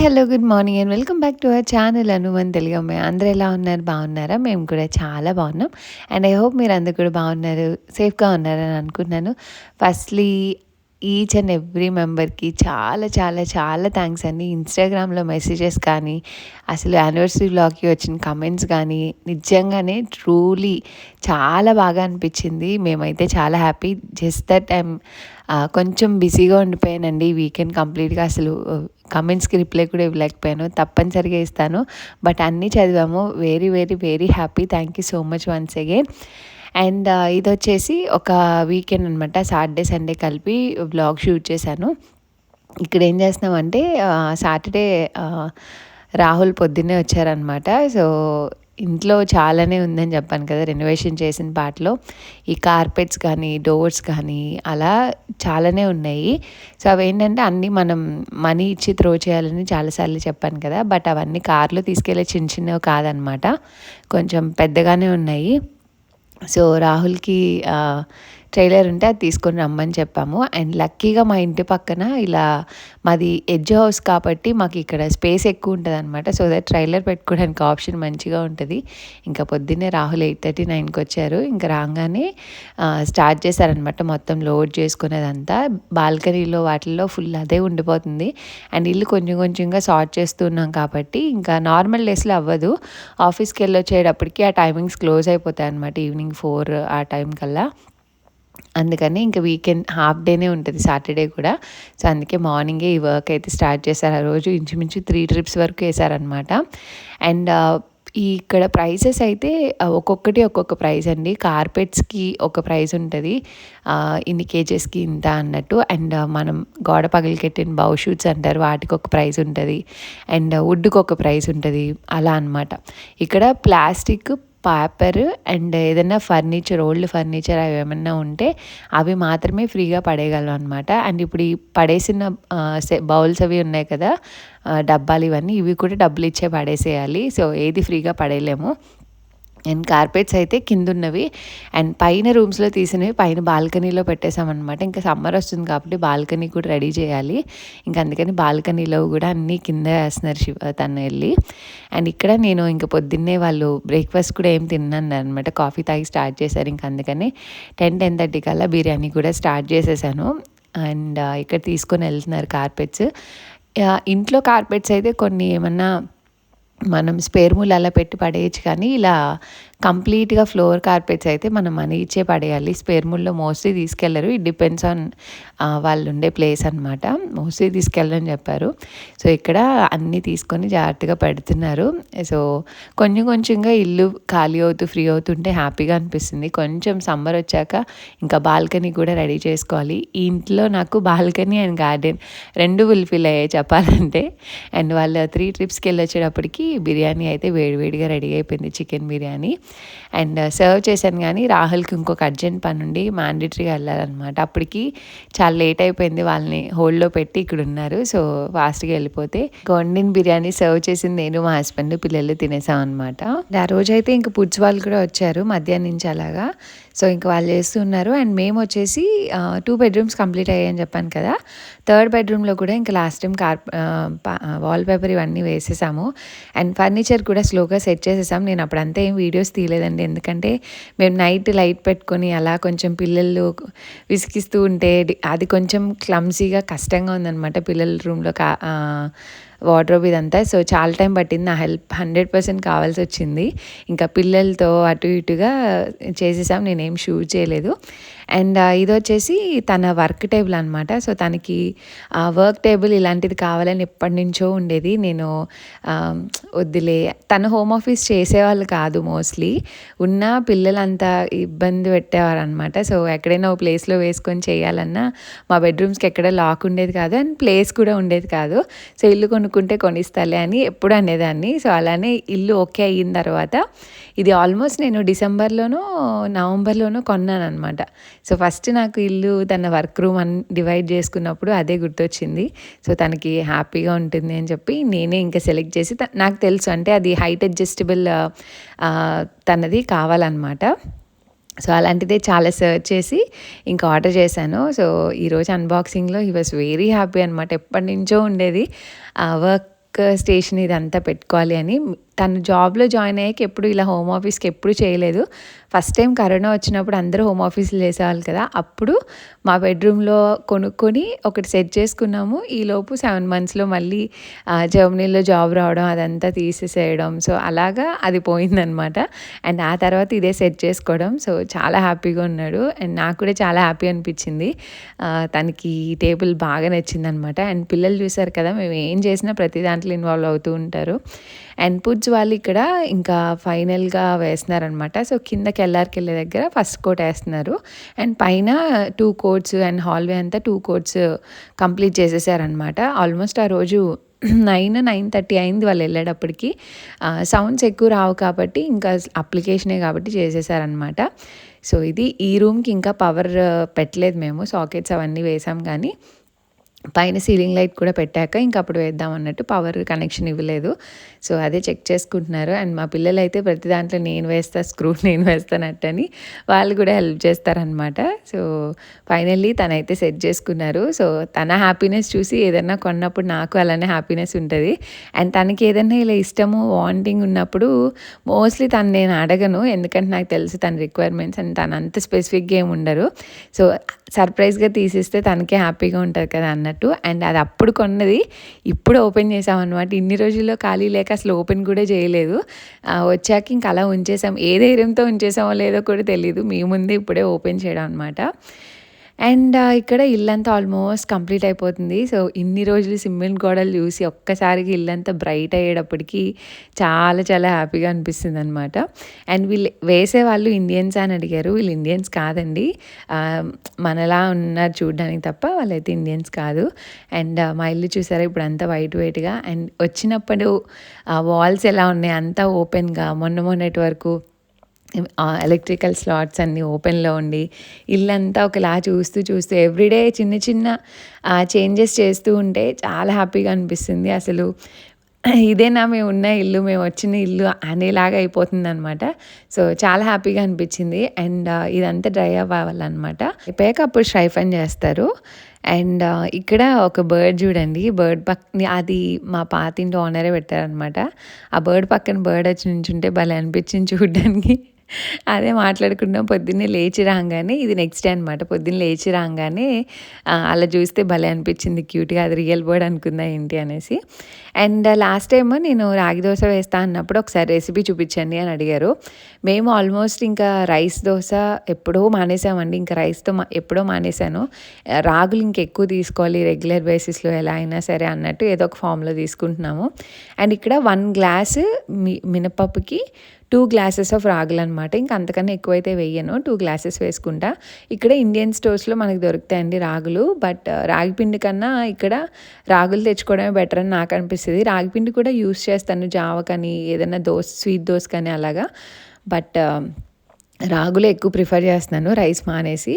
Hello. Good morning and welcome back to our channel అనువన్ తెలుగు అమ్మాయి. అందరూ ఎలా ఉన్నారు? బాగున్నారా? మేము కూడా చాలా బాగున్నాం. అండ్ ఐ హోప్ మీరు అందరూ కూడా బాగున్నారు, సేఫ్గా ఉన్నారని అనుకుంటున్నాను. ఫస్ట్లీ ఈచ్ అండ్ ఎవ్రీ మెంబర్కి చాలా చాలా చాలా థ్యాంక్స్ అండి. ఇన్స్టాగ్రామ్లో మెసేజెస్ కానీ, అసలు యానివర్సరీ వ్లాగ్కి వచ్చిన కమెంట్స్ కానీ నిజంగానే ట్రూలీ చాలా బాగా అనిపించింది. మేమైతే చాలా హ్యాపీ. జస్ట్ దట్ ఐమ్ కొంచెం బిజీగా ఉండిపోయానండి ఈ వీకెండ్ కంప్లీట్గా. అసలు కమెంట్స్కి రిప్లై కూడా ఇవ్వలేకపోయాను. తప్పనిసరిగా ఇస్తాను, బట్ అన్నీ చదివాము. Very very very happy. Thank you so much once again. And ఇది వచ్చేసి ఒక వీకెండ్ అనమాట. సాటర్డే సండే కలిపి వ్లాగ్ షూట్ చేశాను. ఇక్కడ ఏం చేస్తున్నామంటే సాటర్డే రాహుల్ పొద్దున్నే వచ్చారనమాట. సో ఇంట్లో చాలానే ఉందని చెప్పాను కదా, రెనోవేషన్ చేసిన పాటలో ఈ కార్పెట్స్ కానీ డోర్స్ కానీ అలా చాలానే ఉన్నాయి. సో అవి ఏంటంటే అన్నీ మనం మనీ ఇచ్చి త్రో చేయాలని చాలాసార్లు చెప్పాను కదా, బట్ అవన్నీ కార్లో తీసుకెళ్ళే చిన్న చిన్నవి కాదనమాట, కొంచెం పెద్దగానే ఉన్నాయి. సో రాహుల్కి ట్రైలర్ ఉంటే అది తీసుకొని రమ్మని చెప్పాము. అండ్ లక్కీగా మా ఇంటి పక్కన ఇలా మాది ఎడ్జ్ హౌస్ కాబట్టి మాకు ఇక్కడ స్పేస్ ఎక్కువ ఉంటుంది అనమాట. సో దట్ ట్రైలర్ పెట్టుకోవడానికి ఆప్షన్ మంచిగా ఉంటుంది. ఇంకా పొద్దున్నే రాహుల్ 8:30, 9కి వచ్చారు. ఇంకా రాగానే స్టార్ట్ చేశారనమాట మొత్తం లోడ్ చేసుకునేదంతా. బాల్కనీలో వాటిల్లో ఫుల్ అదే ఉండిపోతుంది. అండ్ ఇల్లు కొంచెం కొంచెంగా సార్ట్ చేస్తున్నాం కాబట్టి ఇంకా నార్మల్ డేస్లో అవ్వదు. ఆఫీస్కి వెళ్ళి వచ్చేటప్పటికి ఆ టైమింగ్స్ క్లోజ్ అయిపోతాయి అనమాట, ఈవినింగ్ 4 ఆ టైం కల్లా. అందుకని ఇంకా వీకెండ్ హాఫ్ డేనే ఉంటుంది సాటర్డే కూడా. సో అందుకే మార్నింగే ఈ వర్క్ అయితే స్టార్ట్ చేశారు. ఆ రోజు ఇంచుమించు 3 ట్రిప్స్ వరకు వేశారనమాట. అండ్ ఇక్కడ ప్రైసెస్ అయితే ఒక్కొక్కటి ఒక్కొక్క ప్రైస్ అండి. కార్పెట్స్కి ఒక ప్రైస్ ఉంటుంది, ఇన్ని కేజెస్కి ఇంత అన్నట్టు. అండ్ మనం గోడ పగిలికెట్టిన బౌ షూట్స్ అంటారు, వాటికి ఒక ప్రైస్ ఉంటుంది. అండ్ వుడ్కి ఒక ప్రైస్ ఉంటుంది, అలా అనమాట. ఇక్కడ ప్లాస్టిక్, పేపర్ అండ్ ఏదైనా ఫర్నిచర్, ఓల్డ్ ఫర్నిచర్ అవి ఏమన్నా ఉంటే అవి మాత్రమే ఫ్రీగా పడేయగలం అనమాట. అండ్ ఇప్పుడు ఈ పడేసిన బౌల్స్ అవి ఉన్నాయి కదా, డబ్బాలు, ఇవి కూడా డబ్బులు ఇచ్చే పడేసేయాలి. సో ఏది ఫ్రీగా పడేయలేము. అండ్ కార్పెట్స్ అయితే కింద ఉన్నవి అండ్ పైన రూమ్స్లో తీసినవి పైన బాల్కనీలో పెట్టేసామన్నమాట. ఇంకా సమ్మర్ వస్తుంది కాబట్టి బాల్కనీ కూడా రెడీ చేయాలి. ఇంకా అందుకని బాల్కనీలో కూడా అన్నీ కింద వేస్తున్నారు తను వెళ్ళి. అండ్ ఇక్కడ నేను ఇంకా పొద్దున్నే వాళ్ళు బ్రేక్ఫాస్ట్ కూడా ఏం తిన్నాను అనమాట, కాఫీ తాగి స్టార్ట్ చేశారు. ఇంకా అందుకని 10-10:30 కల్లా బిర్యానీ కూడా స్టార్ట్ చేసేసాను. అండ్ ఇక్కడ తీసుకొని వెళ్తున్నారు కార్పెట్స్. ఇంట్లో కార్పెట్స్ అయితే కొన్ని ఏమన్నా మనం స్పేర్ మూలు అలా పెట్టి పడేయచ్చు, కానీ ఇలా కంప్లీట్గా ఫ్లోర్ కార్పెట్స్ అయితే మనం మనీ ఇచ్చే పడేయాలి. స్పేర్ మూల్లో మోస్ట్లీ తీసుకెళ్లరు, ఇట్ డిపెండ్స్ ఆన్ వాళ్ళు ఉండే ప్లేస్ అనమాట. మోస్ట్లీ తీసుకెళ్ళని చెప్పారు. సో ఇక్కడ అన్నీ తీసుకొని జాగ్రత్తగా పెడుతున్నారు. సో కొంచెం కొంచెంగా ఇల్లు ఖాళీ అవుతూ ఫ్రీ అవుతుంటే హ్యాపీగా అనిపిస్తుంది. కొంచెం సమ్మర్ వచ్చాక ఇంకా బాల్కనీ కూడా రెడీ చేసుకోవాలి. ఈ ఇంట్లో నాకు బాల్కనీ అండ్ గార్డెన్ రెండు ఫుల్ఫిల్ అయ్యాయి చెప్పాలంటే. అండ్ వాళ్ళ 3 ట్రిప్స్కి వెళ్ళి వచ్చేటప్పటికి బిర్యానీ అయితే వేడివేడిగా రెడీ అయిపోయింది, చికెన్ బిర్యానీ. అండ్ సర్వ్ చేశాను, కానీ రాహుల్కి ఇంకొక అర్జెంట్ పని ఉండి మ్యాండేటరీగా వెళ్ళాలన్నమాట. అప్పటికి చాలా లేట్ అయిపోయింది, వాళ్ళని హోల్డ్లో పెట్టి ఇక్కడ ఉన్నారు. సో ఫాస్ట్గా వెళ్ళిపోతే వండిన బిర్యానీ సర్వ్ చేసింది నేను, మా హస్బెండ్, పిల్లలు తినేసాం అనమాట. ఆ రోజైతే ఇంకా పుడ్స్ వాళ్ళు కూడా వచ్చారు మధ్యాహ్నం నుంచి అలాగా. సో ఇంకా వాళ్ళు చేస్తున్నారు. అండ్ మేము వచ్చేసి 2 బెడ్రూమ్స్ కంప్లీట్ అయ్యాయని చెప్పాను కదా. 3rd బెడ్రూమ్లో కూడా ఇంకా లాస్ట్ టైం వాల్ పేపర్ ఇవన్నీ వేసేసాము. అండ్ ఫర్నిచర్ కూడా స్లోగా సెట్ చేసేసాం. నేను అప్పుడంతా ఏం వీడియోస్ తీయలేదండి, ఎందుకంటే మేము నైట్ లైట్ పెట్టుకొని అలా కొంచెం పిల్లలు విసిగిస్తూ ఉంటే అది కొంచెం క్లమ్సీగా కష్టంగా ఉందన్నమాట పిల్లల రూమ్లో వార్డ్రోబ్ ఇదంతా. సో చాలా టైం పట్టింది, నా హెల్ప్ 100% కావాల్సి వచ్చింది. ఇంకా పిల్లలతో అటు ఇటుగా చేసేసాం, నేనేం షూట్ చేయలేదు. అండ్ ఇది వచ్చేసి తన వర్క్ టేబుల్ అనమాట. సో తనకి వర్క్ టేబుల్ ఇలాంటిది కావాలని ఎప్పటి నుంచో ఉండేది. నేను వద్దులే, తను హోమ్ ఆఫీస్ చేసేవాళ్ళు కాదు, మోస్ట్లీ ఉన్న పిల్లలంతా ఇబ్బంది పెట్టేవారు అనమాట. సో ఎక్కడైనా ఒక ప్లేస్లో వేసుకొని చేయాలన్నా మా బెడ్రూమ్స్కి ఎక్కడ లాక్ ఉండేది కాదు, అండ్ ప్లేస్ కూడా ఉండేది కాదు. సో ఇల్లు కొనుక్కుంటే కొనిస్తాలే అని ఎప్పుడు అనేదాన్ని. సో అలానే ఇల్లు ఓకే అయిన తర్వాత ఇది ఆల్మోస్ట్ నేను డిసెంబర్లోనో నవంబర్లోనో కొన్నాను అనమాట. సో ఫస్ట్ నాకు ఇల్లు తన వర్క్ రూమ్ అని డివైడ్ చేసుకున్నప్పుడు అదే గుర్తొచ్చింది. సో తనకి హ్యాపీగా ఉంటుంది అని చెప్పి నేనే ఇంకా సెలెక్ట్ చేసి, నాకు తెలుసు అంటే అది హైట్ అడ్జస్టబుల్ తనది కావాలన్నమాట. సో అలాంటిదే చాలా సర్చ్ చేసి ఇంకా ఆర్డర్ చేశాను. సో ఈరోజు అన్బాక్సింగ్లో హీ వాస్ వెరీ హ్యాపీ అనమాట. ఎప్పటి నుంచో ఉండేది వర్క్ స్టేషన్ ఇదంతా పెట్టుకోవాలి అని. తను జాబ్లో జాయిన్ అయ్యాక ఎప్పుడు ఇలా హోమ్ ఆఫీస్కి ఎప్పుడు చేయలేదు. ఫస్ట్ టైం కరోనా వచ్చినప్పుడు అందరూ హోమ్ ఆఫీస్లు చేసేవాళ్ళు కదా, అప్పుడు మా బెడ్రూమ్లో కొనుక్కొని ఒకటి సెట్ చేసుకున్నాము. ఈలోపు 7 monthsలో మళ్ళీ జర్మనీలో జాబ్ రావడం, అదంతా తీసేసేయడం. సో అలాగా అది పోయిందనమాట. అండ్ ఆ తర్వాత ఇదే సెట్ చేసుకోవడం. సో చాలా హ్యాపీగా ఉన్నాడు. అండ్ నాకు కూడా చాలా హ్యాపీ అనిపించింది. తనకి ఈ టేబుల్ బాగా నచ్చిందనమాట. అండ్ పిల్లలు చూసారు కదా, మేము ఏం చేసినా ప్రతి దాంట్లో ఇన్వాల్వ్ అవుతూ ఉంటారు. అండ్ పుడ్స్ వాళ్ళు ఇక్కడ ఇంకా ఫైనల్గా వేస్తున్నారనమాట. సో కిందకి వెళ్ళే దగ్గర ఫస్ట్ కోట్ వేస్తున్నారు. అండ్ పైన 2 coats అండ్ హాల్వే అంతా 2 coats కంప్లీట్ చేసేసారనమాట. ఆల్మోస్ట్ ఆ రోజు 9:30 అయింది వాళ్ళు వెళ్ళేటప్పటికి. సౌండ్స్ ఎక్కువ రావు కాబట్టి ఇంకా అప్లికేషనే కాబట్టి చేసేసారనమాట. సో ఇది ఈ రూమ్కి ఇంకా పవర్ పెట్టలేదు మేము, సాకెట్స్ అవన్నీ వేసాం కానీ పైన సీలింగ్ లైట్ కూడా పెట్టాక ఇంకా అప్పుడు వేద్దాం అన్నట్టు పవర్ కనెక్షన్ ఇవ్వలేదు. సో అదే చెక్ చేసుకుంటున్నారు. అండ్ మా పిల్లలు అయితే ప్రతి దాంట్లో నేను వేస్తానట్టని వాళ్ళు కూడా హెల్ప్ చేస్తారనమాట. సో ఫైనల్లీ తనైతే సెట్ చేసుకున్నారు. సో తన హ్యాపీనెస్ చూసి ఏదైనా కొన్నప్పుడు నాకు అలానే హ్యాపీనెస్ ఉంటుంది. అండ్ తనకి ఏదైనా ఇలా ఇష్టము వాంటింగ్ ఉన్నప్పుడు మోస్ట్లీ నేను అడగను, ఎందుకంటే నాకు తెలుసు తన రిక్వైర్మెంట్స్. అండ్ తను అంత స్పెసిఫిక్గా ఏమి ఉండరు. సో సర్ప్రైజ్గా తీసిస్తే తనకే హ్యాపీగా ఉంటుంది కదా అన్నట్టు. అండ్ అది అప్పుడు కొన్నది ఇప్పుడు ఓపెన్ చేసామన్నమాట. ఇన్ని రోజుల్లో ఖాళీ లేక అసలు ఓపెన్ కూడా చేయలేదు. వచ్చాక ఇంక అలా ఉంచేసాం. ఏ ధైర్యంతో ఉంచేసామో లేదో కూడా తెలియదు, మీ ముందే ఇప్పుడే ఓపెన్ చేయడం అనమాట. అండ్ ఇక్కడ ఇల్లంతా ఆల్మోస్ట్ కంప్లీట్ అయిపోతుంది. సో ఇన్ని రోజులు సిమెంట్ గోడలు చూసి ఒక్కసారికి ఇల్లంతా బ్రైట్ అయ్యేటప్పటికి చాలా చాలా హ్యాపీగా అనిపిస్తుంది అనమాట. అండ్ వీళ్ళు వేసేవాళ్ళు ఇండియన్స్ అని అడిగారు. వీళ్ళు ఇండియన్స్ కాదండి, మనలా ఉన్నారు చూడడానికి తప్ప వాళ్ళైతే ఇండియన్స్ కాదు. అండ్ మా ఇల్లు చూసారా ఇప్పుడు అంతా వైట్గా. అండ్ వచ్చినప్పుడు వాల్స్ ఎలా ఉన్నాయి, అంతా ఓపెన్గా. మొన్నటి వరకు ఎలక్ట్రికల్ స్లాట్స్ అన్నీ ఓపెన్లో ఉండి ఇల్లంతా ఒకలా చూస్తూ ఎవ్రీడే చిన్న చేంజెస్ చేస్తూ ఉంటే చాలా హ్యాపీగా అనిపిస్తుంది. అసలు ఇదేనా మేము ఉన్న ఇల్లు, మేము వచ్చిన ఇల్లు అనేలాగా అయిపోతుంది అనమాట. సో చాలా హ్యాపీగా అనిపించింది. అండ్ ఇదంతా డ్రై అవ్వాలన్నమాట. అయిపోయాక అప్పుడు స్ట్రైఫన్ చేస్తారు. అండ్ ఇక్కడ ఒక బర్డ్ చూడండి, బర్డ్ అది మా పాతింటి ఓనరే పెట్టారనమాట. ఆ బర్డ్ పక్కన బర్డ్ వచ్చి నుంచుంటే భలే అనిపించింది చూడడానికి. అదే మాట్లాడుకున్నాం పొద్దున్నే లేచి రాగానే. ఇది నెక్స్ట్ డే అనమాట. పొద్దున్న లేచి రాగానే అలా చూస్తే భలే అనిపించింది క్యూట్గా. అది రియల్ బర్డ్ అనుకుందా ఏంటి అనేసి. అండ్ లాస్ట్ టైం నేను రాగి దోశ వేస్తా అన్నప్పుడు ఒకసారి రెసిపీ చూపించండి అని అడిగారు. మేము ఆల్మోస్ట్ ఇంకా రైస్ దోశ ఎప్పుడో మానేసామండి. ఇంకా రైస్తో ఎప్పుడో మానేశాను. రాగులు ఇంకెక్కువ తీసుకోవాలి రెగ్యులర్ బేసిస్లో ఎలా అయినా సరే అన్నట్టు ఏదో ఒక ఫామ్లో తీసుకుంటున్నాము. అండ్ ఇక్కడ 1 glass మినపప్పుకి 2 glasses ఆఫ్ రాగులు అనమాట. ఇంకా అంతకన్నా ఎక్కువైతే వేయను, 2 glasses వేసుకుంటా. ఇక్కడ ఇండియన్ స్టోర్స్లో మనకు దొరుకుతాయండి రాగులు. బట్ రాగిపిండి కన్నా ఇక్కడ రాగులు తెచ్చుకోవడమే బెటర్ అని నాకు అనిపిస్తుంది. రాగిపిండి కూడా యూస్ చేస్తాను జావకని, ఏదైనా స్వీట్ దోశ కానీ అలాగా. బట్ రాగులే ఎక్కువ ప్రిఫర్ చేస్తున్నాను రైస్ మానేసి.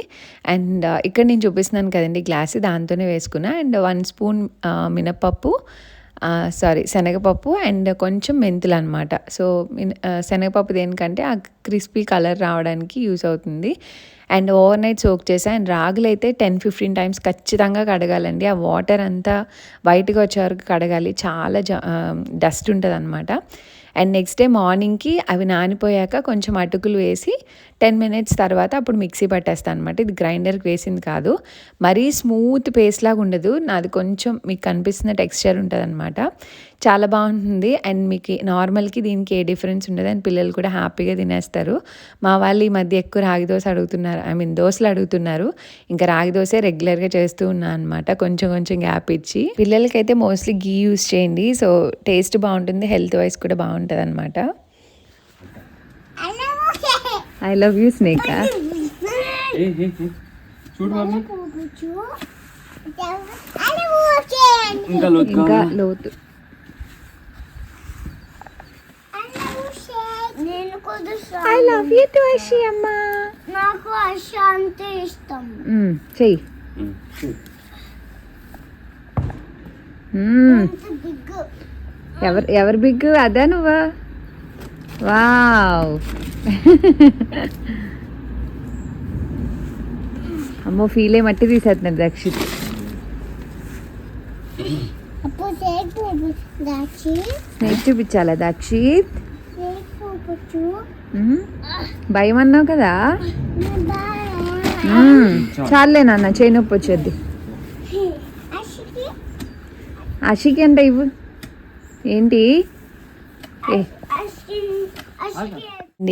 అండ్ ఇక్కడ నేను చూపిస్తున్నాను కదండి గ్లాస్, దాంతోనే వేసుకున్నా. అండ్ 1 spoon మినపప్పు, శనగపప్పు అండ్ కొంచెం మెంతులు అనమాట. సో శనగపప్పు దేనికంటే ఆ క్రిస్పీ కలర్ రావడానికి యూస్ అవుతుంది. అండ్ ఓవర్ నైట్ సోక్ చేసా. అండ్ రాగులు అయితే 10-15 times ఖచ్చితంగా కడగాలండి. ఆ వాటర్ అంతా బయటకు వచ్చే వరకు కడగాలి, చాలా డస్ట్ ఉంటుంది అనమాట. అండ్ నెక్స్ట్ డే మార్నింగ్కి అవి నానిపోయాక కొంచెం అటుకులు వేసి 10 minutes తర్వాత అప్పుడు మిక్సీ పట్టేస్తాను అనమాట. ఇది గ్రైండర్కి వేసింది కాదు, మరీ స్మూత్ పేస్ట్ లాగా ఉండదు నాది, కొంచెం మీకు కనిపిస్తున్న టెక్స్చర్ ఉంటుంది అనమాట. చాలా బాగుంటుంది. అండ్ మీకు నార్మల్కి దీనికి ఏ డిఫరెన్స్ ఉండదు. అండ్ పిల్లలు కూడా హ్యాపీగా తినేస్తారు. మా వాళ్ళు ఈ మధ్య ఎక్కువ రాగి దోశ అడుగుతున్నారు, దోశలు అడుగుతున్నారు. ఇంకా రాగి దోశ రెగ్యులర్గా చేస్తూ ఉన్నాను అనమాట, కొంచెం గ్యాప్ ఇచ్చి. పిల్లలకైతే మోస్ట్లీ గీ యూస్ చేయండి. సో టేస్ట్ బాగుంటుంది, హెల్త్ వైజ్ కూడా బాగుంటుంది అనమాట. I love you snake. ఇంకా లోతు. I love you to Ashi అమ్మ. నాకు అషి అంటే ఇష్టం. చెయ్యి. ఎవరు బిగ్? అదా నువ్వా? వావ్. అమ్మో ఫీలే మట్టి తీసేస్తున్నారు దక్షిత్. దాచి స్నేక్ చూపించాలా దక్షిత్? లేకపోవచ్చు భయం అన్నావు కదా. చాలే నాన్న చేయి నొప్పి వచ్చేద్ది. అషికి అంటే ఇవ్వు. ఏంటి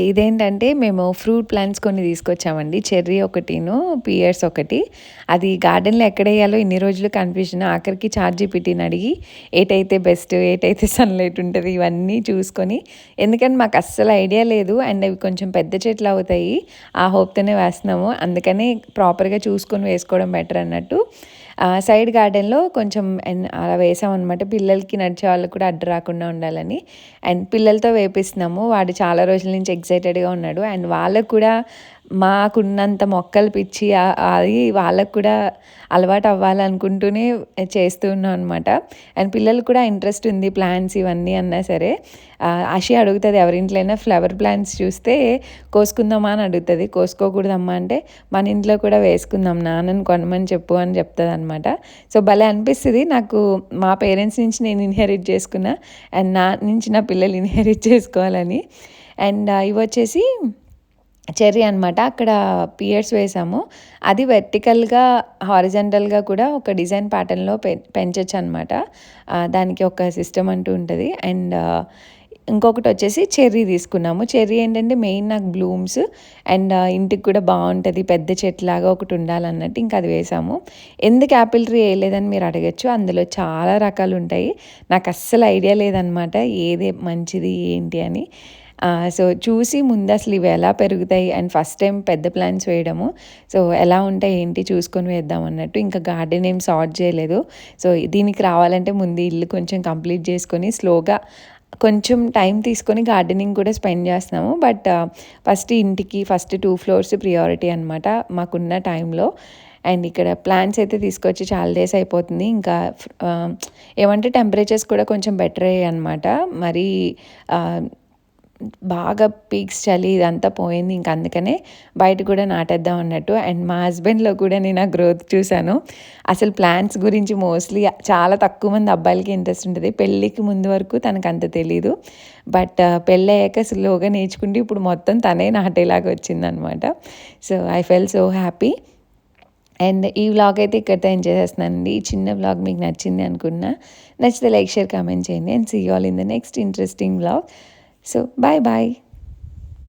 ఇదేంటంటే మేము ఫ్రూట్ ప్లాంట్స్ కొన్ని తీసుకొచ్చామండి. చెర్రీ ఒకటిను పియర్స్ ఒకటి. అది గార్డెన్లో ఎక్కడ వేయాలో ఇన్ని రోజులు కన్ఫ్యూజన్. ఆఖరికి చాట్‌జీపీటీని అడిగి ఏటైతే బెస్ట్, ఏటైతే సన్లైట్ ఉంటుంది ఇవన్నీ చూసుకొని, ఎందుకంటే మాకు అస్సలు ఐడియా లేదు. అండ్ అవి కొంచెం పెద్ద చెట్లు అవుతాయి ఆ హోప్తోనే వేస్తున్నాము. అందుకని ప్రాపర్గా చూసుకొని వేసుకోవడం బెటర్ అన్నట్టు సైడ్ గార్డెన్లో కొంచెం అలా వేసామన్నమాట. పిల్లలకి నడిచే వాళ్ళకి కూడా అడ్డు రాకుండా ఉండాలని. అండ్ పిల్లలతో వేపిస్తున్నాము. వాడు చాలా రోజుల నుంచి ఎక్సైటెడ్గా ఉన్నాడు. అండ్ వాళ్ళకు కూడా మాకున్నంత మొక్కలు పిచ్చి అది వాళ్ళకు కూడా అలవాటు అవ్వాలనుకుంటూనే చేస్తూ ఉన్నాం అనమాట. అండ్ పిల్లలకు కూడా ఇంట్రెస్ట్ ఉంది ప్లాంట్స్ ఇవన్నీ అన్నా సరే. ఆశి అడుగుతుంది ఎవరింట్లో అయినా ఫ్లవర్ ప్లాంట్స్ చూస్తే కోసుకుందామా అని అడుగుతుంది. కోసుకోకూడదమ్మా అంటే మన ఇంట్లో కూడా వేసుకుందాం నాన్నని కొనమని చెప్పు అని చెప్తుంది అనమాట. సో భలే అనిపిస్తుంది నాకు. మా పేరెంట్స్ నుంచి నేను ఇన్హెరిట్ చేసుకున్నా అండ్ నా నుంచి నా పిల్లలు ఇన్హెరిట్ చేసుకోవాలని. అండ్ ఇవి వచ్చేసి చెర్రీ అనమాట. అక్కడ పియర్స్ వేసాము. అది వెర్టికల్గా హారిజంటల్గా కూడా ఒక డిజైన్ ప్యాటర్న్లో పెంచవచ్చు అనమాట. దానికి ఒక సిస్టమ్ అంటూ ఉంటుంది. అండ్ ఇంకొకటి వచ్చేసి చెర్రీ తీసుకున్నాము. చెర్రీ ఏంటంటే మెయిన్ నాకు బ్లూమ్స్ అండ్ ఇంటికి కూడా బాగుంటుంది, పెద్ద చెట్లాగా ఒకటి ఉండాలన్నట్టు ఇంకా అది వేసాము. ఎందుకు యాపిల్ ట్రీ వేయలేదని మీరు అడగచ్చు. అందులో చాలా రకాలు ఉంటాయి. నాకు అస్సలు ఐడియా లేదనమాట ఏది మంచిది ఏంటి అని. సో చూసి ముందు అసలు ఇవి ఎలా పెరుగుతాయి అండ్ ఫస్ట్ టైం పెద్ద ప్లాంట్స్ వేయడము. సో ఎలా ఉంటాయి ఏంటి చూసుకొని వేద్దాం అన్నట్టు. ఇంకా గార్డెన్ ఏం సార్ట్ చేయలేదు. సో దీనికి రావాలంటే ముందు ఇల్లు కొంచెం కంప్లీట్ చేసుకొని స్లోగా కొంచెం టైం తీసుకొని గార్డెనింగ్ కూడా స్పెండ్ చేస్తున్నాము. బట్ ఫస్ట్ ఇంటికి ఫస్ట్ 2 ఫ్లోర్స్ ప్రియారిటీ అనమాట మాకున్న టైంలో. అండ్ ఇక్కడ ప్లాంట్స్ అయితే తీసుకొచ్చి చాలా డేస్ అయిపోతుంది. ఇంకా ఏమంటే టెంపరేచర్స్ కూడా కొంచెం బెటర్ అయ్యాయి అనమాట. మరి బాగా పీక్స్ చలి ఇదంతా పోయింది. ఇంక అందుకనే బయట కూడా నాటేద్దాం అన్నట్టు. అండ్ మా హస్బెండ్లో కూడా నేను ఆ గ్రోత్ చూశాను. అసలు ప్లాంట్స్ గురించి మోస్ట్లీ చాలా తక్కువ మంది అబ్బాయిలకి ఇంట్రెస్ట్ ఉంటుంది. పెళ్ళికి ముందు వరకు తనకు అంత తెలీదు. బట్ పెళ్ళి అయ్యాక స్లోగా నేర్చుకుంటే ఇప్పుడు మొత్తం తనే నాటేలాగా వచ్చిందనమాట. So I felt so happy. And ఈ వ్లాగ్ అయితే ఇక్కడితో ఎంజాయ్ చేస్తున్నానండి. ఈ చిన్న వ్లాగ్ మీకు నచ్చింది అనుకున్నా. నచ్చితే లైక్, షేర్, కామెంట్ చేయండి. And see you all in the next interesting vlog. So bye bye.